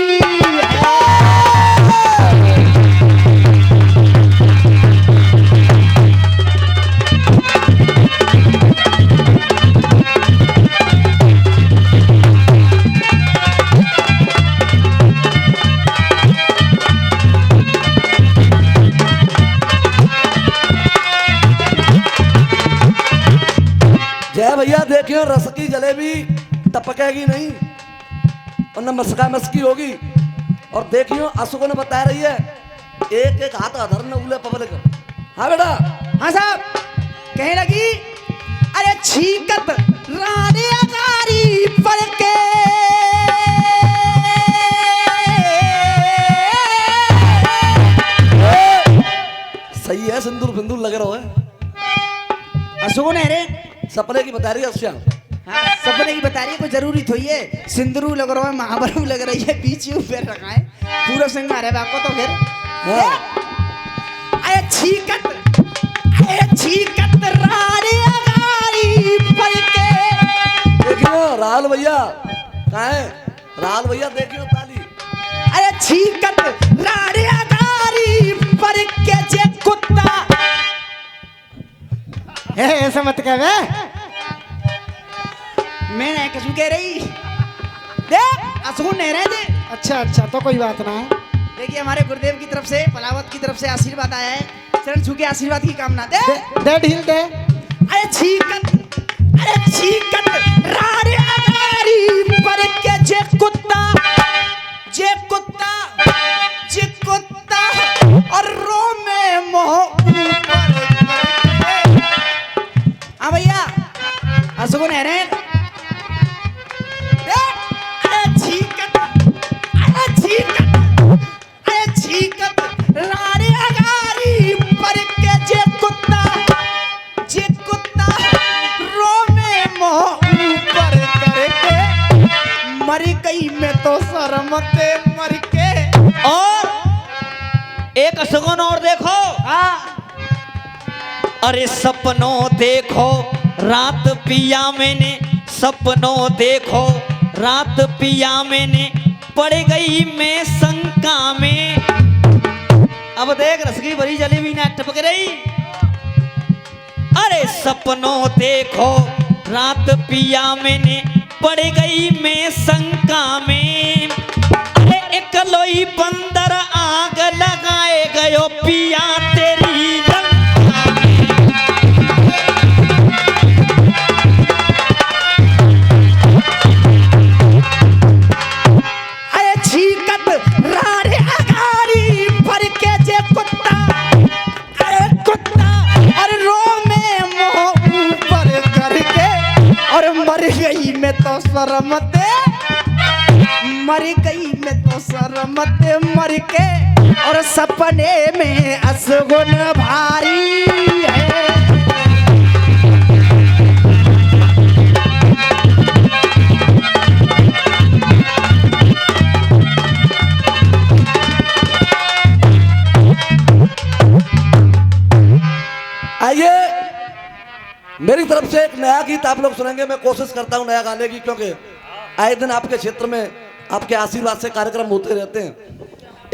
[SPEAKER 1] जय भैया देखियो रस की जलेबी टपकेगी नहीं और न मस्का मस्की होगी। और देखियो असुगुन बता रही है, एक एक हाथ अधर न उले पब्लिक। हाँ बेटा।
[SPEAKER 2] हाँ साहब कहने लगी अरे छीकत रानी अगारी पर के
[SPEAKER 1] सही है, सिंदूर बिंदूर लग रहा है।
[SPEAKER 2] असुगुन है रे।
[SPEAKER 1] सपने की बता रही है श्याम।
[SPEAKER 2] हाँ सपने की बता रही है, कोई जरूरी थोड़ी है। सिंदूर लग रहा है, महाबरू लग रही है, पीछे ऊपर रखा है, पूरा सिंगार है बापको तो फिर। अरे छीकत रानी अगारी पर के।
[SPEAKER 1] देखियो राहुल भैया कहाँ है। राहुल भैया देखियो ताली।
[SPEAKER 2] अरे छीकत रानी अगारी पर के जे कुत्ता।
[SPEAKER 4] ऐसा मत कह बे।
[SPEAKER 2] मैंने कसू कह रही देख असुगुन नहीं रहे थे।
[SPEAKER 4] अच्छा अच्छा तो कोई बात ना है।
[SPEAKER 2] देखिए हमारे गुरुदेव की तरफ से पलावत की तरफ से आशीर्वाद आया है। चरण छू के आशीर्वाद की कामना दे।
[SPEAKER 4] दे ढील दे।
[SPEAKER 2] अरे छीकत रानी अगारी पर के जे कुत्ता और रो में मोह ऊपर हाँ भैया असगुन है रे रानी अगारी पर के जे कुत्ता रो में मोह ऊपर करके मर गई मैं तो शर्मते मर के।
[SPEAKER 5] और एक सगुन और देखो। अरे सपनों देखो रात पिया मैंने, सपनों देखो रात पिया मैंने, पड़ गई मैं शंका में। अब देख रसगी भरी जलेबी ना टपक रही। अरे सपनों देखो रात पिया मैंने, पड़ गई मैं शंका में। अरे एक लोई बंदर आग लगाए गयो पिया तेरी लंका में।
[SPEAKER 2] अरे छीकत रानी अगारी पर के जे कुत्ता और रो में मोह ऊपर करके और मर गई मैं तो शर्मते मर गई मैं तो शर्मते मर के। और सपने में असगुन भारी है।
[SPEAKER 1] आइए मेरी तरफ से एक नया गीत आप लोग सुनेंगे। मैं कोशिश करता हूं नया गाने की, क्योंकि आए दिन आपके क्षेत्र में आपके आशीर्वाद से कार्यक्रम होते रहते हैं।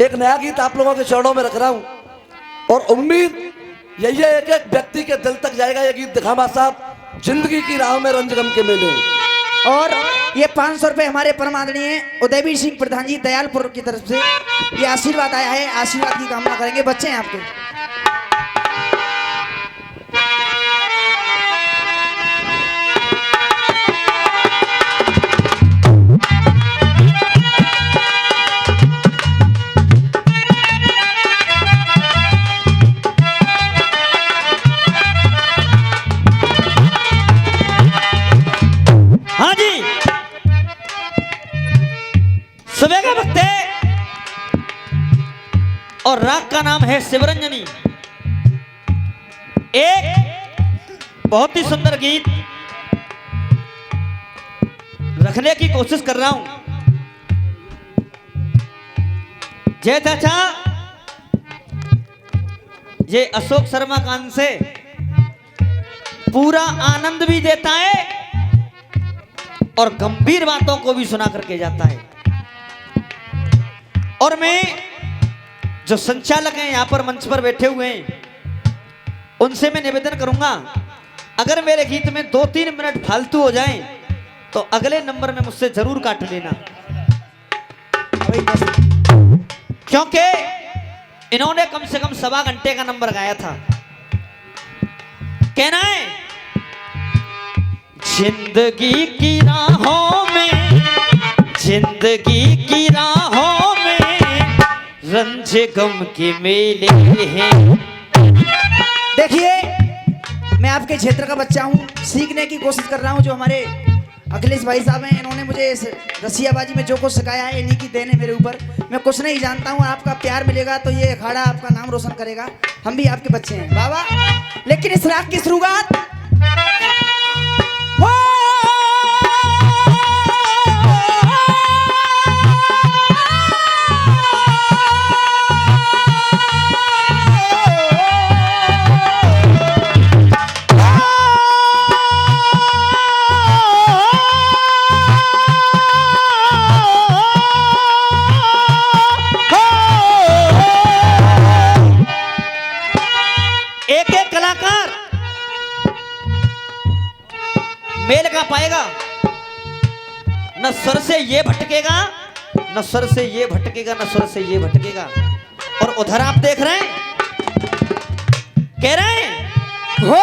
[SPEAKER 1] एक नया गीत आप लोगों के चरणों में रख रहा हूं और उम्मीद यही है एक व्यक्ति के दिल तक जाएगा ये गीत। दिखामा साहब जिंदगी की राह में रंज गम के मेले।
[SPEAKER 2] और ये 500 रुपए हमारे परम आदरणीय उदयवीर सिंह प्रधान जी दयालपुर की तरफ से ये आशीर्वाद आया है। आशीर्वाद की कामना करेंगे। बच्चे हैं आपके।
[SPEAKER 5] हाँ जी, सुबह का वक्त है और राग का नाम है शिवरंजनी। एक बहुत ही सुंदर गीत रखने की कोशिश कर रहा हूं। जय चाचा, ये अशोक शर्मा कान से पूरा आनंद भी देता है और गंभीर बातों को भी सुना करके जाता है। और मैं जो संचालक हैं यहाँ पर मंच पर बैठे हुए हैं उनसे मैं निवेदन करूंगा, अगर मेरे गीत में 2-3 मिनट फालतू हो जाएं तो अगले नंबर में मुझसे जरूर काट लेना, क्योंकि इन्होंने कम से कम 1.25 घंटे का नंबर गाया था। कहना है जिंदगी की राहों में, जिंदगी की राहों में रंज गम के मेले हैं।
[SPEAKER 2] देखिए मैं आपके क्षेत्र का बच्चा हूँ, सीखने की कोशिश कर रहा हूँ। जो हमारे अखिलेश भाई साहब हैं इन्होंने मुझे इस रसियाबाजी में जो कुछ सिखाया है इन्हीं की देन है मेरे ऊपर। मैं कुछ नहीं जानता हूँ। आपका प्यार मिलेगा तो ये अखाड़ा आपका नाम रोशन करेगा। हम भी आपके बच्चे हैं बाबा। लेकिन इस राग की शुरुआत
[SPEAKER 5] मेल का पाएगा, न स्वर से ये भटकेगा, न स्वर से ये भटकेगा, न स्वर से ये भटकेगा। और उधर आप देख रहे हैं, कह रहे हैं
[SPEAKER 2] हो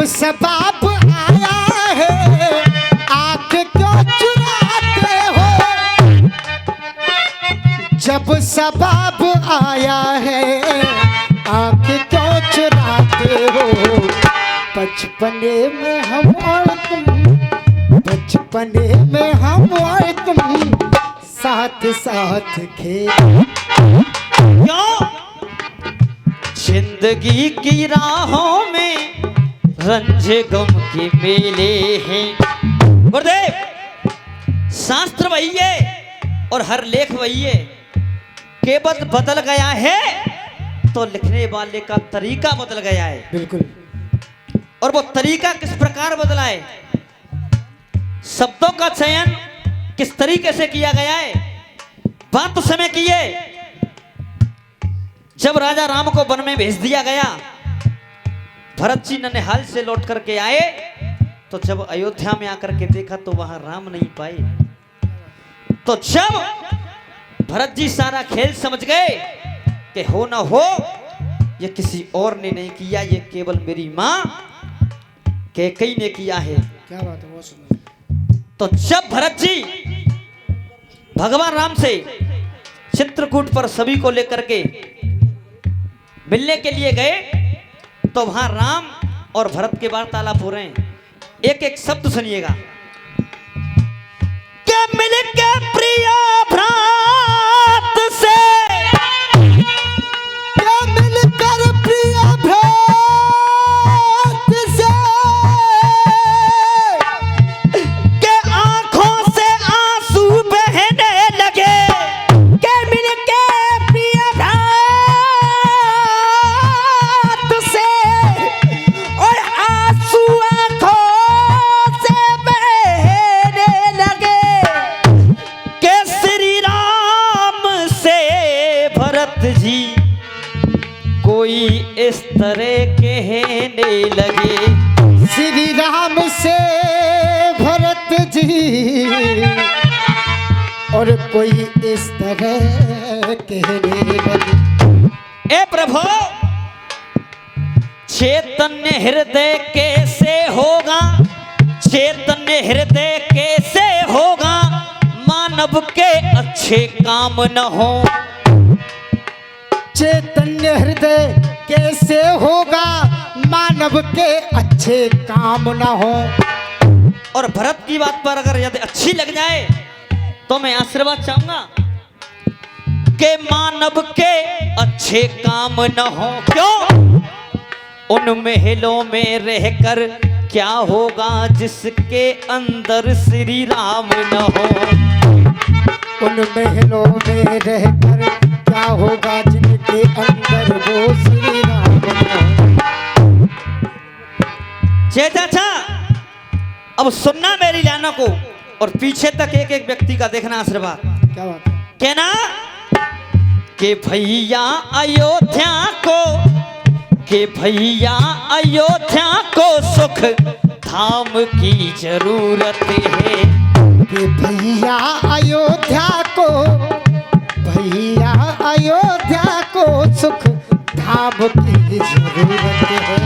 [SPEAKER 4] सबाब आया है आंख क्यों चुराते हो, जब सबाब आया है आंख क्यों चुराते हो। बचपने में हम और तुम, बचपने में हम और तुम साथ साथ खेल।
[SPEAKER 5] क्यों जिंदगी की राहों में रंज गम के मेले हैं। गुरुदेव शास्त्र वही है और हर लेख वही है, केवल बदल गया है तो लिखने वाले का तरीका बदल गया है।
[SPEAKER 4] बिल्कुल।
[SPEAKER 5] और वो तरीका किस प्रकार बदला है, शब्दों का चयन किस तरीके से किया गया है। बात उस समय की है जब राजा राम को वन में भेज दिया गया। भरत जी ननिहाल से लौट करके आए तो जब अयोध्या में आकर के देखा तो वहां राम नहीं पाए। तो जब भरत जी सारा खेल समझ गए कि हो ना हो ये किसी और ने नहीं किया, ये केवल मेरी मां कैकेयी ने किया है।
[SPEAKER 4] क्या बात है, बहुत सुंदर।
[SPEAKER 5] तो जब भरत जी भगवान राम से चित्रकूट पर सभी को लेकर के मिलने के लिए गए तो वहां राम और भरत के वार्तालाप हो रहे हैं। एक एक शब्द सुनिएगा। क्या मिल के प्रिय भ्रात से,
[SPEAKER 4] क्या मिलकर प्रिय भ्रात से,
[SPEAKER 5] के आंखों से आंसू बहने लगे। के मिल के प्रिय भ्रात से और आंसू आंखों से बहने लगे। के श्री राम से भरत जी कोई इस तरह कहने लगे।
[SPEAKER 4] श्री राम से भरत जी और कोई इस तरह कहने लगे।
[SPEAKER 5] ए प्रभु चैतन्य हृदय कैसे होगा, चैतन्य हृदय कैसे होगा मानव के अच्छे काम न हो।
[SPEAKER 4] चैतन्य हृदय कैसे होगा मानव के अच्छे काम न हो।
[SPEAKER 5] और भरत की बात पर अगर यदि अच्छी लग जाए तो मैं आशीर्वाद चाहूंगा कि मानव के अच्छे काम न हो। क्यों? उन महलों में रहकर क्या होगा जिसके अंदर श्री राम न हो।
[SPEAKER 4] उन महलों में रहकर क्या होगा जिनके अंदर वो श्री राम हो।
[SPEAKER 5] जय चाचा अब सुनना मेरी लानों को और पीछे तक एक एक व्यक्ति का देखना आशीर्वाद।
[SPEAKER 4] क्या बात है।
[SPEAKER 5] कहना कि भैया अयोध्या को, कि भैया अयोध्या को सुख धाम की जरूरत है।
[SPEAKER 4] कि भैया अयोध्या को, भैया अयोध्या को सुख धाम की जरूरत है।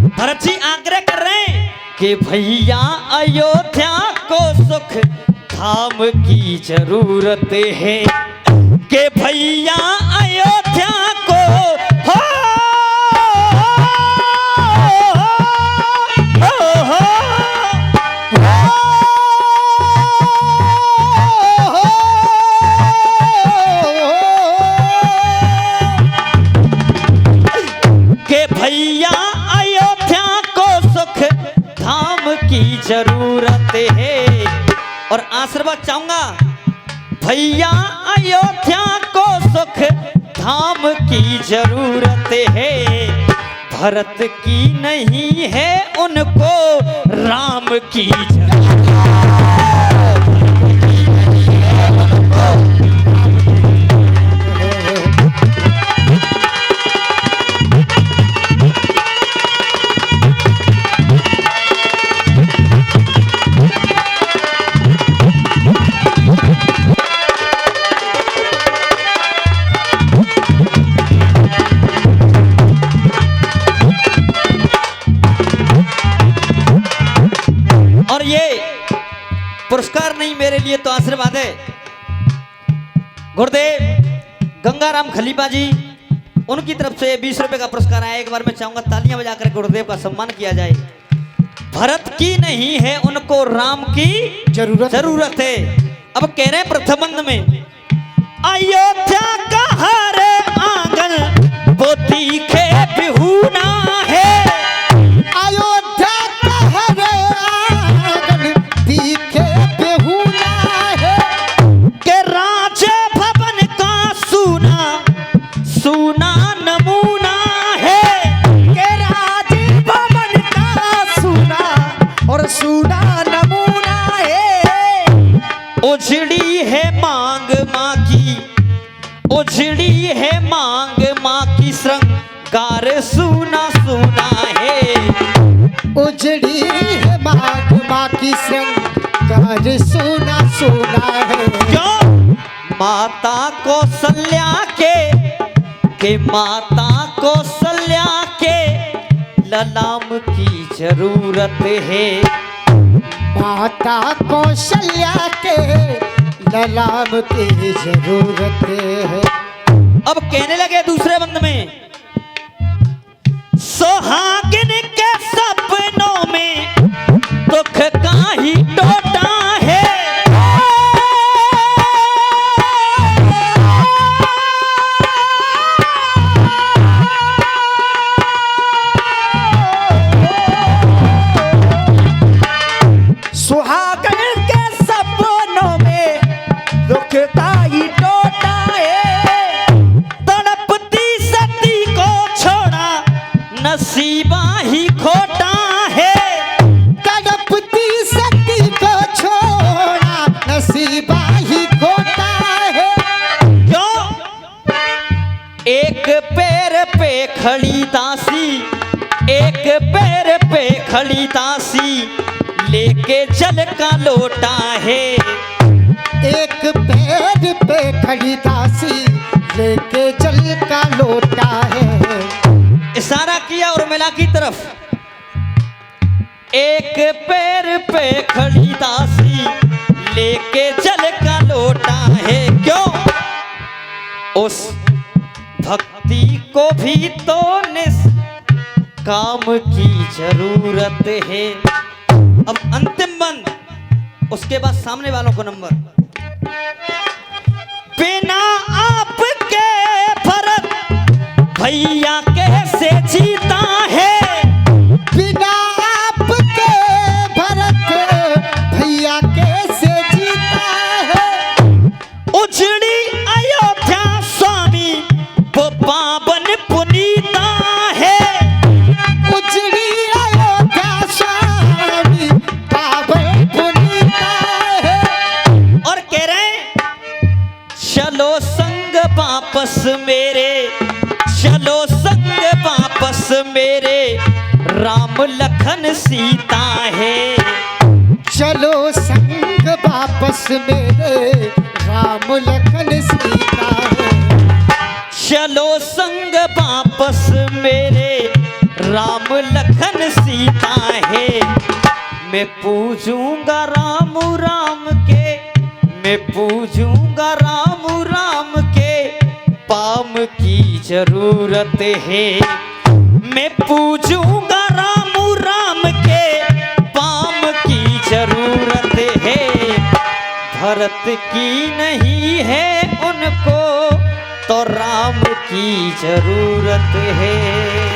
[SPEAKER 5] भरत जी आग्रह कर रहे हैं कि भैया अयोध्या को सुख धाम की जरूरत है। कि भैया अयोध्या को हो, कि भैया अयोध्या को सुख धाम की जरूरत है। और आशीर्वाद चाहूंगा भैया अयोध्या को सुख धाम की जरूरत है। भरत की नहीं है उनको राम की जरूरत। पुरस्कार नहीं मेरे लिए तो आशीर्वाद है। गुरुदेव गंगाराम खलीफा जी, उनकी तरफ से 20 रुपए का पुरस्कार आया। एक बार मैं चाहूंगा तालियां बजाकर गुरुदेव का सम्मान किया जाए। भरत की नहीं है उनको राम की जरूरत है। अब कह रहे हैं प्रथम बंद में, अयोध्या का हर आंगन वो तीखे बिहुना है।
[SPEAKER 4] अयोध्या का हर आंगन तीखे बिहुना है।
[SPEAKER 5] के राज भवन का सूना नमूना है।
[SPEAKER 4] के राज भवन का सुना और सुना नमूना है।
[SPEAKER 5] उजड़ी है मांग माँ की, उजड़ी है मांग माँ की, श्रृंगार सुना सुना है।
[SPEAKER 4] उजड़ी है माघ माँ की श्रृंगार सुना सुना है।
[SPEAKER 5] क्यों? माता कौशल्या के माता कौशल्या के ललाम की जरूरत है।
[SPEAKER 4] माता कौशल्या के ललाम की जरूरत है।
[SPEAKER 5] अब कहने लगे दूसरे बंद में, सुहागिन के सपनों में दुख का ही टोटा है।
[SPEAKER 4] सुहागन के सपनों में दुख का ही टोटा है।
[SPEAKER 5] तड़पती सती को छोड़ा नसीबा ही खोटा है।
[SPEAKER 4] तड़पती सती को छोड़ा नसीबा ही खोटा है।
[SPEAKER 5] क्यों? एक पैर पे खड़ी दासी, एक पैर पे खड़ी दासी, लेके जल का लोटा है।
[SPEAKER 4] एक पैर पे खड़ी दासी लेके जल का लोटा है।
[SPEAKER 5] इशारा किया और मिला की तरफ। एक पैर पे खड़ी दासी लेके जल का लोटा है। क्यों? उस भक्ति को भी तो काम की जरूरत है। अब अंतिम बंद, उसके बाद सामने वालों को नंबर। बिना आपके भरत भैया कैसे जीता है।
[SPEAKER 4] बिना आपके भरत भैया कैसे जीता है।
[SPEAKER 5] उजड़ी अयोध्या स्वामी वो पावन पुनीता है।
[SPEAKER 4] उजड़ी अयोध्या स्वामी पावन पुनीता है।
[SPEAKER 5] और कह रहे हैं, चलो संग वापस मेरे, चलो संग वापस मेरे, राम लखन सीता है।
[SPEAKER 4] चलो संग वापस मेरे राम लखन सीता है।
[SPEAKER 5] चलो संग वापस मेरे, राम लखन सीता है। मैं पूजूंगा राम राम के, मैं पूजूंगा राम राम के, पाम की जरूरत है। मैं पूजूंगा राम राम के, पाम की जरूरत है। भरत की नहीं है उनको तो राम की जरूरत है।